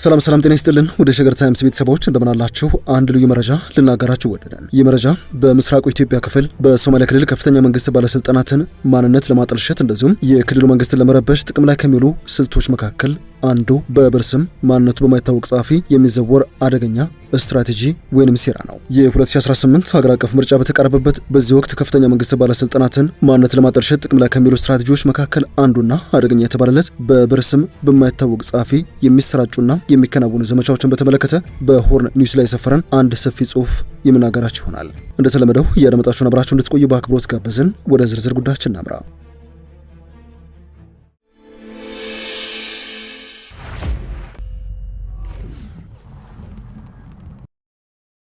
ሰላም ጤና ይስጥልን ወደ ሸገር ታይምስ ቤተሰቦች እንደምናላችሁ አንድ ልዩ መረጃ ልናገራችሁ ወደደን። ይህ መረጃ በምስራቁ ኢትዮጵያ ክፍል በሶማሊያ ክልል ከፍተኛ መንግስት ባለስልጣናትን ማንነት ለማጠልሸት እንደዚሁም የክልሉ መንግስትን ለመረበሽ ጥቅም ላይ ከሚውሉ ስልቶች መካከል አንዱ በብርስም ማንነቱ በማይታወቅ ጸሐፊ የሚዘወር አደገኛ ስትራቴጂ ወይንም ሴራ ነው። የ2018 ሀገር አቀፍ ምርጫ በተቃረበበት በዚህ ወቅት ከፍተኛ መንግስት ባለስልጣናትን ማንነት ለማጠልሸት ጥቅም ላይ ከሚውሉ ስትራቴጂዎች መካከል አንዱና አደገኛ የተባለለት በብርስም በማይታወቅ ጸሐፊ የሚሰራጩና የሚከናወኑ ዘመቻዎችን በተመለከተ በሆርን ኒውስ ላይ የሰፈረን አንድ ሰፊ ጽሁፍ የምናገራችሁ ይሆናል። እንደተለመደው እያደመጣችሁን አብራችሁ እንድትቆዩ በአክብሮት ጋበዝን። ወደ ዝርዝር ጉዳያችን እናምራ።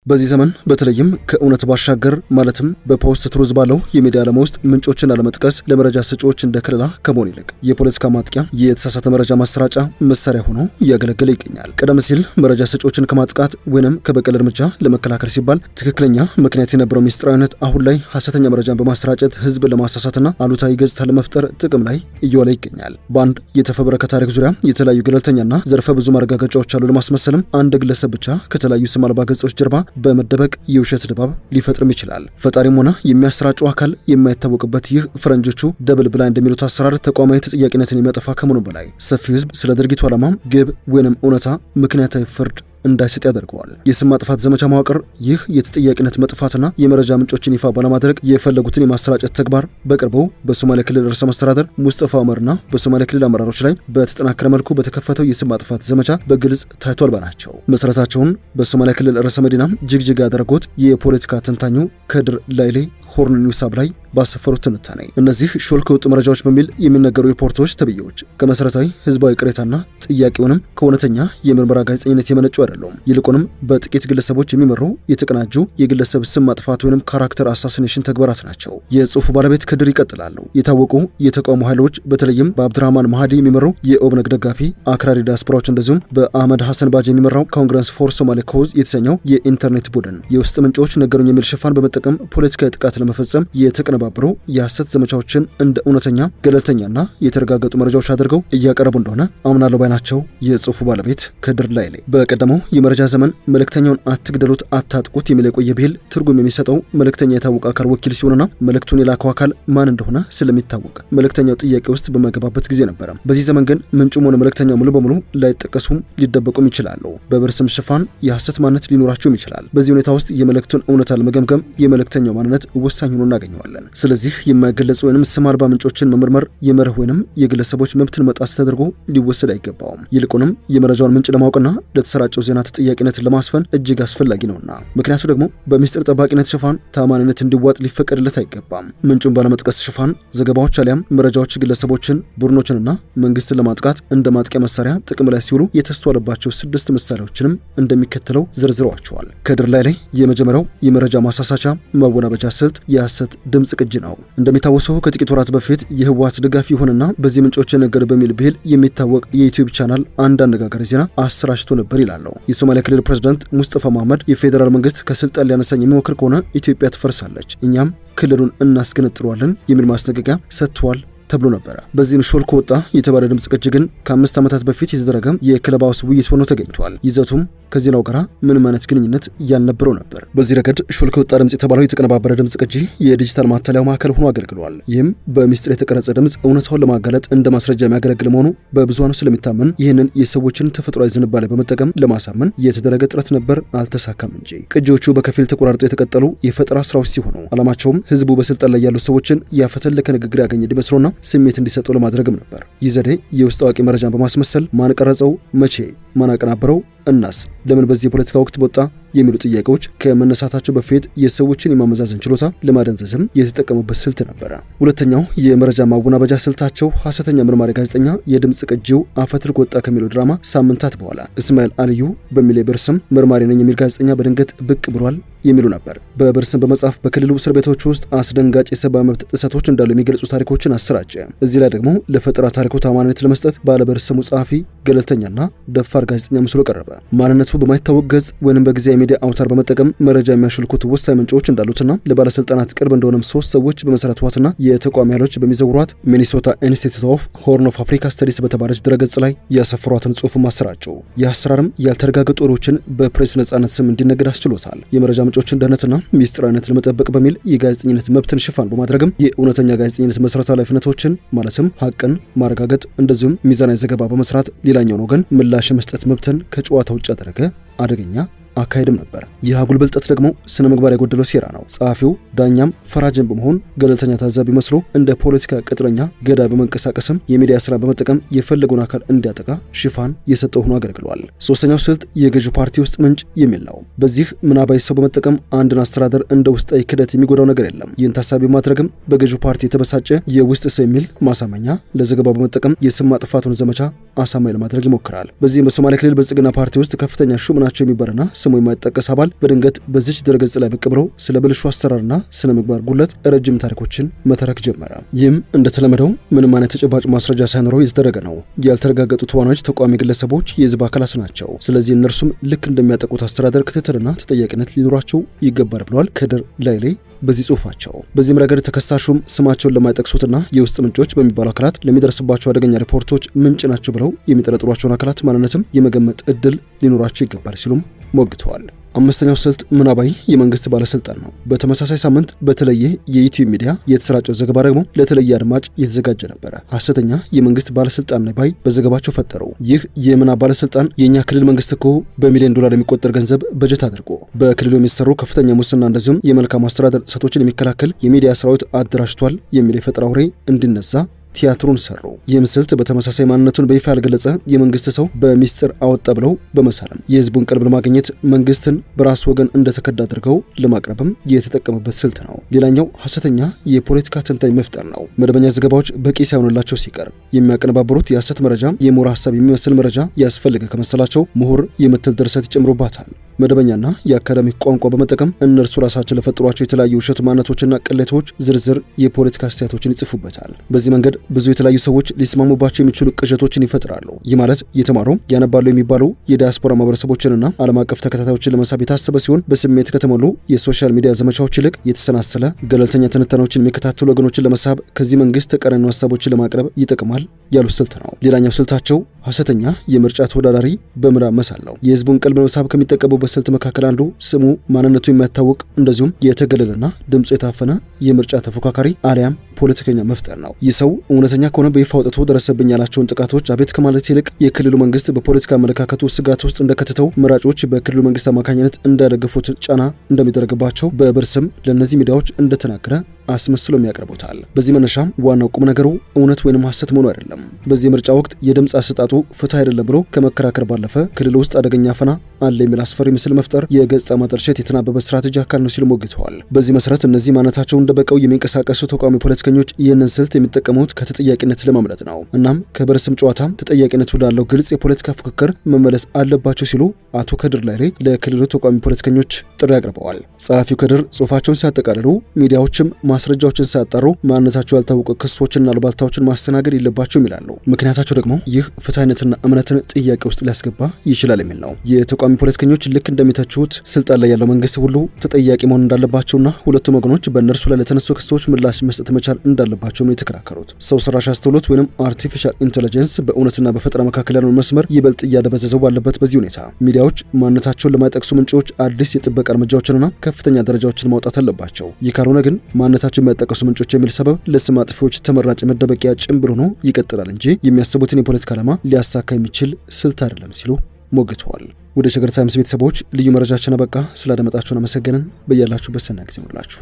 በዚህ ዘመን በተለይም ከእውነት ባሻገር ማለትም በፖስት ትሩዝ ባለው የሚዲያ ዓለም ውስጥ ምንጮችን አለመጥቀስ ለመረጃ ሰጪዎች እንደ ከለላ ከመሆን ይልቅ የፖለቲካ ማጥቂያ፣ የተሳሳተ መረጃ ማሰራጫ መሳሪያ ሆኖ እያገለገለ ይገኛል። ቀደም ሲል መረጃ ሰጪዎችን ከማጥቃት ወይንም ከበቀል እርምጃ ለመከላከል ሲባል ትክክለኛ ምክንያት የነበረው ሚስጥራዊነት አሁን ላይ ሐሰተኛ መረጃን በማሰራጨት ህዝብ ለማሳሳትና አሉታዊ ገጽታ ለመፍጠር ጥቅም ላይ እየዋለ ይገኛል። በአንድ የተፈበረከ ታሪክ ዙሪያ የተለያዩ ገለልተኛና ዘርፈ ብዙ ማረጋገጫዎች አሉ ለማስመሰልም አንድ ግለሰብ ብቻ ከተለያዩ ስም አልባ ገጾች ጀርባ በመደበቅ የውሸት ድባብ ሊፈጥርም ይችላል። ፈጣሪም ሆነ የሚያሰራጨው አካል የማይታወቅበት ይህ ፈረንጆቹ ደብል ብላይንድ እንደሚሉት አሰራር ተቋማዊ ተጠያቂነትን የሚያጠፋ ከመሆኑ በላይ ሰፊው ህዝብ ስለ ድርጊቱ ዓላማ፣ ግብ ወይንም እውነታ ምክንያታዊ ፍርድ እንዳይሰጥ ያደርገዋል። የስም ማጥፋት ዘመቻ መዋቅር ይህ የተጠያቂነት መጥፋትና የመረጃ ምንጮችን ይፋ ባለማድረግ የፈለጉትን የማሰራጨት ተግባር በቅርቡ በሶማሊያ ክልል ርዕሰ መስተዳድር ሙስጠፋ ዑመርና በሶማሊያ ክልል አመራሮች ላይ በተጠናከረ መልኩ በተከፈተው የስም ማጥፋት ዘመቻ በግልጽ ታይቷል ባናቸው። መሰረታቸውን በሶማሊያ ክልል ርዕሰ መዲና ጅግጅጋ ያደረጉት የፖለቲካ ተንታኙ ከድር ላይሌ ሆርን ኒውስ ላይ ባሰፈሩት ትንታኔ እነዚህ ሾልክ የወጡ መረጃዎች በሚል የሚነገሩ ሪፖርቶች ተብዬዎች ከመሰረታዊ ህዝባዊ ቅሬታና ጥያቄውንም ከእውነተኛ የምርመራ ጋዜጠኝነት የመነጩ አይደሉም። ይልቁንም በጥቂት ግለሰቦች የሚመሩ የተቀናጁ የግለሰብ ስም ማጥፋት ወይንም ካራክተር አሳሲኔሽን ተግባራት ናቸው። የጽሁፉ ባለቤት ከድር ይቀጥላሉ። የታወቁ የተቃውሞ ኃይሎች በተለይም በአብድራህማን ማሃዲ የሚመራው የኦብነግ ደጋፊ አክራሪ ዲያስፖራዎች እንደዚሁም በአህመድ ሐሰን ባጅ የሚመራው ኮንግረስ ፎር ሶማሌ ኮዝ የተሰኘው የኢንተርኔት ቡድን የውስጥ ምንጮች ነገሩኝ የሚል ሽፋን በመጠቀም ፖለቲካዊ ጥቃት ለመፈጸም የተቀነባበሩ የሐሰት ዘመቻዎችን እንደ እውነተኛ ገለልተኛና የተረጋገጡ መረጃዎች አድርገው እያቀረቡ እንደሆነ አምናለሁ ባይ ናቸው የጽሁፉ ባለቤት ከድር ላይሌ። በቀደመው የመረጃ ዘመን መልእክተኛውን አትግደሉት አታጥቁት የሚል የቆየ ብሂል ትርጉም የሚሰጠው መልእክተኛ የታወቀ አካል ወኪል ሲሆንና መልእክቱን የላከው አካል ማን እንደሆነ ስለሚታወቅ መልእክተኛው ጥያቄ ውስጥ በማይገባበት ጊዜ ነበረ። በዚህ ዘመን ግን ምንጩም ሆነ መልእክተኛው ሙሉ በሙሉ ላይጠቀሱም ሊደበቁም ይችላሉ። በብርስም ሽፋን የሐሰት ማንነት ሊኖራቸውም ይችላል። በዚህ ሁኔታ ውስጥ የመልእክቱን እውነታ ለመገምገም የመልእክተኛው ማንነት ወሳኝ ሆኖ እናገኘዋለን። ስለዚህ የማይገለጹ ወይንም ስም አልባ ምንጮችን መመርመር የመርህ ወይንም የግለሰቦች መብትን መጣስ ተደርጎ ሊወሰድ አይገባውም። ይልቁንም የመረጃውን ምንጭ ለማወቅና ለተሰራጨው ዜና ተጠያቂነት ለማስፈን እጅግ አስፈላጊ ነውና። ምክንያቱ ደግሞ በሚስጥር ጠባቂነት ሽፋን ታማኝነት እንዲዋጥ ሊፈቀድለት አይገባም። ምንጩን ባለመጥቀስ ሽፋን ዘገባዎች አሊያም መረጃዎች ግለሰቦችን፣ ቡድኖችንና መንግስትን ለማጥቃት እንደ ማጥቂያ መሳሪያ ጥቅም ላይ ሲውሉ የተስተዋለባቸው 6 ምሳሌዎችንም እንደሚከተለው ዘርዝረዋቸዋል። ከድር ላይ የመጀመሪያው የመረጃ ማሳሳቻ ማወናበጃ ስልት የሐሰት ድምጽ ቅጅ ነው። እንደሚታወሰው ከጥቂት ወራት በፊት የህወሓት ድጋፍ ይሆንና በዚህ ምንጮች የነገር በሚል ብሂል የሚታወቅ የዩቲዩብ ቻናል አንድ አነጋጋሪ ዜና አሰራጭቶ ነበር ይላሉ። የሶማሊያ ክልል ፕሬዝዳንት ሙስጠፋ መሐመድ የፌዴራል መንግስት ከስልጣን ሊያነሳኝ የሚሞክር ከሆነ ኢትዮጵያ ትፈርሳለች፣ እኛም ክልሉን እናስገነጥለዋለን የሚል ማስጠንቀቂያ ሰጥቷል ተብሎ ነበር። በዚህም ሾልኮ ወጣ የተባለ ድምጽ ቅጅ ግን ከ5 ዓመታት በፊት የተደረገ የክለብ ሃውስ ውይይት ሆኖ ተገኝቷል። ይዘቱም ከዜናው ጋር ምንም አይነት ግንኙነት ያልነበረው ነበር። በዚህ ረገድ ሾልኮ ወጣ ድምጽ የተባለው የተቀነባበረ ድምጽ ቅጂ የዲጂታል ማታለያ ማዕከል ሆኖ አገልግሏል። ይህም በሚስጥር የተቀረጸ ድምጽ እውነታውን ለማጋለጥ እንደ ማስረጃ የሚያገለግል መሆኑ በብዙሃኑ ስለሚታመን ይህንን የሰዎችን ተፈጥሯዊ ዝንባሌ በመጠቀም ለማሳመን የተደረገ ጥረት ነበር፣ አልተሳካም እንጂ። ቅጂዎቹ በከፊል ተቆራርጠው የተቀጠሉ የፈጠራ ስራዎች ሲሆኑ ዓላማቸውም ህዝቡ በስልጣን ላይ ያሉ ሰዎችን ያፈተለከ ንግግር ያገኘ እንዲመስለውና ስሜት እንዲሰጠው ለማድረግም ነበር። ይህ ዘዴ የውስጥ አዋቂ መረጃን በማስመሰል ማን ቀረጸው፣ መቼ፣ ማን አቀናበረው፣ እናስ ለምን በዚህ የፖለቲካ ወቅት ወጣ የሚሉ ጥያቄዎች ከመነሳታቸው በፊት የሰዎችን የማመዛዘን ችሎታ ለማደንዘዝም የተጠቀሙበት ስልት ነበረ። ሁለተኛው የመረጃ ማወናበጃ ስልታቸው ሐሰተኛ መርማሪ ጋዜጠኛ የድምጽ ቅጂው አፈትልኮ ወጣ ከሚለው ድራማ ሳምንታት በኋላ እስማኤል አልዩ በሚል የብር ስም መርማሪ ነኝ የሚል ጋዜጠኛ በድንገት ብቅ ብሏል የሚሉ ነበር። በብር ስም በመጻፍ በክልሉ እስር ቤቶች ውስጥ አስደንጋጭ የሰብአዊ መብት ጥሰቶች እንዳሉ የሚገልጹ ታሪኮችን አሰራጨ። እዚህ ላይ ደግሞ ለፈጠራ ታሪኩ ታማኝነት ለመስጠት ባለብር ስሙ ጸሐፊ ገለልተኛና ደፋር ደፋር ጋዜጠኛ መስሎ ቀረበ። ማንነቱ በማይታወቅ ገጽ ወይንም በጊዜያዊ ሚዲያ አውታር በመጠቀም መረጃ የሚያሸልኩት ወሳኝ ምንጮች እንዳሉትና ለባለስልጣናት ቅርብ እንደሆነም 3 ሰዎች በመሰረቷትና የተቋሚ ኃይሎች በሚዘውሯት ሚኒሶታ ኢንስቲትዩት ኦፍ ሆርን ኦፍ አፍሪካ ስተዲስ በተባለች ድረገጽ ላይ ያሰፈሯትን ጽሑፍ ማሰራጨው። ይህ አሰራርም ያልተረጋገጡ ወሬዎችን በፕሬስ ነጻነት ስም እንዲነገድ አስችሎታል። የመረጃ ምንጮችን ደህንነትና ሚስጥራዊነት ለመጠበቅ በሚል የጋዜጠኝነት መብትን ሽፋን በማድረግም የእውነተኛ ጋዜጠኝነት መሰረታዊ ኃላፊነቶችን ማለትም ሀቅን ማረጋገጥ እንደዚሁም ሚዛናዊ ዘገባ በመስራት ሌላኛውን ወገን ምላሽ የመስጠት መብትን ከጨዋታ ውጭ ያደረገ አደገኛ አካሄድም ነበር። ይህ አጉል ብልጠት ደግሞ ስነ ምግባር የጎደለው ሴራ ነው። ጸሐፊው ዳኛም ፈራጅን በመሆን ገለልተኛ ታዛቢ መስሎ እንደ ፖለቲካ ቅጥረኛ ገዳይ በመንቀሳቀስም የሚዲያ ስራ በመጠቀም የፈለገውን አካል እንዲያጠቃ ሽፋን የሰጠው ሆኖ አገልግሏል። ሶስተኛው ስልት የገዢው ፓርቲ ውስጥ ምንጭ የሚል ነው። በዚህ ምናባዊ ሰው በመጠቀም አንድን አስተዳደር እንደ ውስጣዊ ክደት የሚጎዳው ነገር የለም። ይህን ታሳቢ ማድረግም በገዢው ፓርቲ የተበሳጨ የውስጥ ሰው የሚል ማሳመኛ ለዘገባው በመጠቀም የስም ማጥፋቱን ዘመቻ አሳማኝ ለማድረግ ይሞክራል። በዚህም በሶማሌ ክልል ብልጽግና ፓርቲ ውስጥ ከፍተኛ ሹም ናቸው የሚባልና ስሙ የማይጠቀስ አባል በድንገት በዚች ድረገጽ ላይ ብቅ ብለው ስለ ብልሹ አሰራርና ስነ ምግባር ጉለት ረጅም ታሪኮችን መተረክ ጀመረ። ይህም እንደተለመደው ምንም አይነት ተጨባጭ ማስረጃ ሳይኖረው የተደረገ ነው። ያልተረጋገጡ ተዋናዮች ተቋሚ ግለሰቦች የህዝብ አካላት ናቸው። ስለዚህ እነርሱም ልክ እንደሚያጠቁት አስተዳደር ክትትልና ተጠያቂነት ሊኖራቸው ይገባል ብለዋል ከድር ላይሌ በዚህ ጽሁፋቸው። በዚህም ረገድ ተከሳሹም ስማቸውን ለማይጠቅሱትና የውስጥ ምንጮች በሚባሉ አካላት ለሚደርስባቸው አደገኛ ሪፖርቶች ምንጭ ናቸው ብለው የሚጠረጥሯቸውን አካላት ማንነትም የመገመት እድል ሊኖራቸው ይገባል ሲሉም ሞግተዋል። አምስተኛው ስልት ምናባዊ የመንግስት ባለስልጣን ነው። በተመሳሳይ ሳምንት በተለየ የዩቲዩብ ሚዲያ የተሰራጨው ዘገባ ደግሞ ለተለየ አድማጭ የተዘጋጀ ነበረ። ሐሰተኛ የመንግስት ባለስልጣን ነባይ በዘገባቸው ፈጠሩ። ይህ የምናብ ባለስልጣን የኛ ክልል መንግስት እኮ በሚሊዮን ዶላር የሚቆጠር ገንዘብ በጀት አድርጎ በክልሉ የሚሰሩ ከፍተኛ ሙስና እንደዚሁም የመልካም አስተዳደር ጥሰቶችን የሚከላከል የሚዲያ ሰራዊት አደራጅቷል የሚል የፈጠራ ወሬ እንዲነዛ ቲያትሩን ሰሩ። ይህም ስልት በተመሳሳይ ማንነቱን በይፋ ያልገለጸ የመንግስት ሰው በሚስጥር አወጣ ብለው በመሳለም የህዝቡን ቀልብ ለማግኘት መንግስትን በራሱ ወገን እንደተከዳ አድርገው ለማቅረብም የተጠቀመበት ስልት ነው። ሌላኛው ሐሰተኛ የፖለቲካ ትንታኝ መፍጠር ነው። መደበኛ ዘገባዎች በቂ ሳይሆንላቸው ሲቀር የሚያቀነባበሩት የሐሰት መረጃ የምሁር ሐሳብ የሚመስል መረጃ ያስፈልገ ከመሰላቸው ምሁር የምትል ድርሰት ይጨምሩባታል። መደበኛና የአካዳሚክ ቋንቋ በመጠቀም እነርሱ ራሳቸው ለፈጠሯቸው የተለያዩ ውሸት ማንነቶችና ቅሌቶች ዝርዝር የፖለቲካ አስተያየቶችን ይጽፉበታል። በዚህ መንገድ ብዙ የተለያዩ ሰዎች ሊስማሙባቸው የሚችሉ ቅዠቶችን ይፈጥራሉ። ይህ ማለት የተማሩ ያነባሉ የሚባሉ የዲያስፖራ ማህበረሰቦችንና ዓለም አቀፍ ተከታታዮችን ለመሳብ የታሰበ ሲሆን በስሜት ከተሞሉ የሶሻል ሚዲያ ዘመቻዎች ይልቅ የተሰናሰለ ገለልተኛ ትንታኔዎችን የሚከታተሉ ወገኖችን ለመሳብ ከዚህ መንግስት ተቃራኒ ሀሳቦችን ለማቅረብ ይጠቅማል ያሉት ስልት ነው። ሌላኛው ስልታቸው ሐሰተኛ የምርጫ ተወዳዳሪ በምዕራብ መሳል ነው። የህዝቡን ቀልብ ለመሳብ ከሚጠቀሙበት ስልት መካከል አንዱ ስሙ ማንነቱ የማይታወቅ እንደዚሁም የተገለለና ድምፁ የታፈነ የምርጫ ተፎካካሪ አሊያም ፖለቲከኛ መፍጠር ነው። ይህ ሰው እውነተኛ ከሆነ በይፋ አውጥቶ ደረሰብኝ ያላቸውን ጥቃቶች አቤት ከማለት ይልቅ የክልሉ መንግስት በፖለቲካ አመለካከቱ ስጋት ውስጥ እንደከተተው መራጮች በክልሉ መንግስት አማካኝነት እንዳደገፉት ጫና እንደሚደረግባቸው በብር ስም ለእነዚህ ሚዲያዎች እንደተናገረ አስመስሎም ያቀርቡታል። በዚህ መነሻም ዋናው ቁም ነገሩ እውነት ወይንም ሐሰት መሆኑ አይደለም። በዚህ ምርጫ ወቅት የድምፅ አሰጣጡ ፍትህ አይደለም ብሎ ከመከራከር ባለፈ ክልሉ ውስጥ አደገኛ አፈና አለ የሚል አስፈሪ ምስል መፍጠር የገጽታ ማጠልሸት የተናበበ ስትራቴጂ አካል ነው ሲሉ ሞግተዋል። በዚህ መሰረት እነዚህ ማንነታቸውን ደብቀው የሚንቀሳቀሱ ተቃዋሚ ፖለቲከኞች ይህንን ስልት የሚጠቀሙት ከተጠያቂነት ለማምለጥ ነው። እናም ከብር ስም ጨዋታ ተጠያቂነት ወዳለው ግልጽ የፖለቲካ ፉክክር መመለስ አለባቸው ሲሉ አቶ ከድር ላይሌ ለክልሉ ተቃዋሚ ፖለቲከኞች ጥሪ አቅርበዋል። ጸሐፊው ከድር ጽሁፋቸውን ሲያጠቃልሉ ሚዲያዎችም ማስረጃዎችን ሳያጣሩ ማንነታቸው ያልታወቀ ክሶችና አሉባልታዎችን ማስተናገድ የለባቸውም ይላሉ። ምክንያታቸው ደግሞ ይህ ፍትሐዊነትና እምነትን ጥያቄ ውስጥ ሊያስገባ ይችላል የሚል ነው። የተቃዋሚ ፖለቲከኞች ልክ እንደሚተቹት ስልጣን ላይ ያለው መንግስት ሁሉ ተጠያቂ መሆን እንዳለባቸውና ሁለቱም ወገኖች በእነርሱ ላይ ለተነሱ ክሶች ምላሽ መስጠት መቻል እንዳለባቸው ነው የተከራከሩት። ሰው ሰራሽ አስተውሎት ወይም አርቲፊሻል ኢንተለጀንስ በእውነትና በፈጠራ መካከል ያለውን መስመር ይበልጥ እያደበዘዘው ባለበት በዚህ ሁኔታ ሚዲያዎች ማንነታቸውን ለማይጠቅሱ ምንጮች አዲስ የጥበቃ እርምጃዎችንና ከፍተኛ ደረጃዎችን ማውጣት አለባቸው። ይህ ካልሆነ ግን ማንነታቸው የማይጠቀሱ ምንጮች የሚል ሰበብ ለስም አጥፊዎች ተመራጭ መደበቂያ ጭምብል ሆኖ ይቀጥላል እንጂ የሚያስቡትን የፖለቲካ ዓላማ ሊያሳካ የሚችል ስልት አይደለም ሲሉ ሞግተዋል። ወደ ሸገር ታይምስ ቤተሰቦች ልዩ መረጃችን አበቃ። ስላደመጣችሁን አመሰገንን። በያላችሁበት ሰናይ ጊዜ ይሁንላችሁ።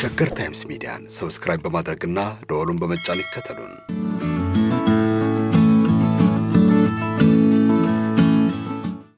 ሸገር ታይምስ ሚዲያን ሰብስክራይብ በማድረግና ደወሉን በመጫን ይከተሉን።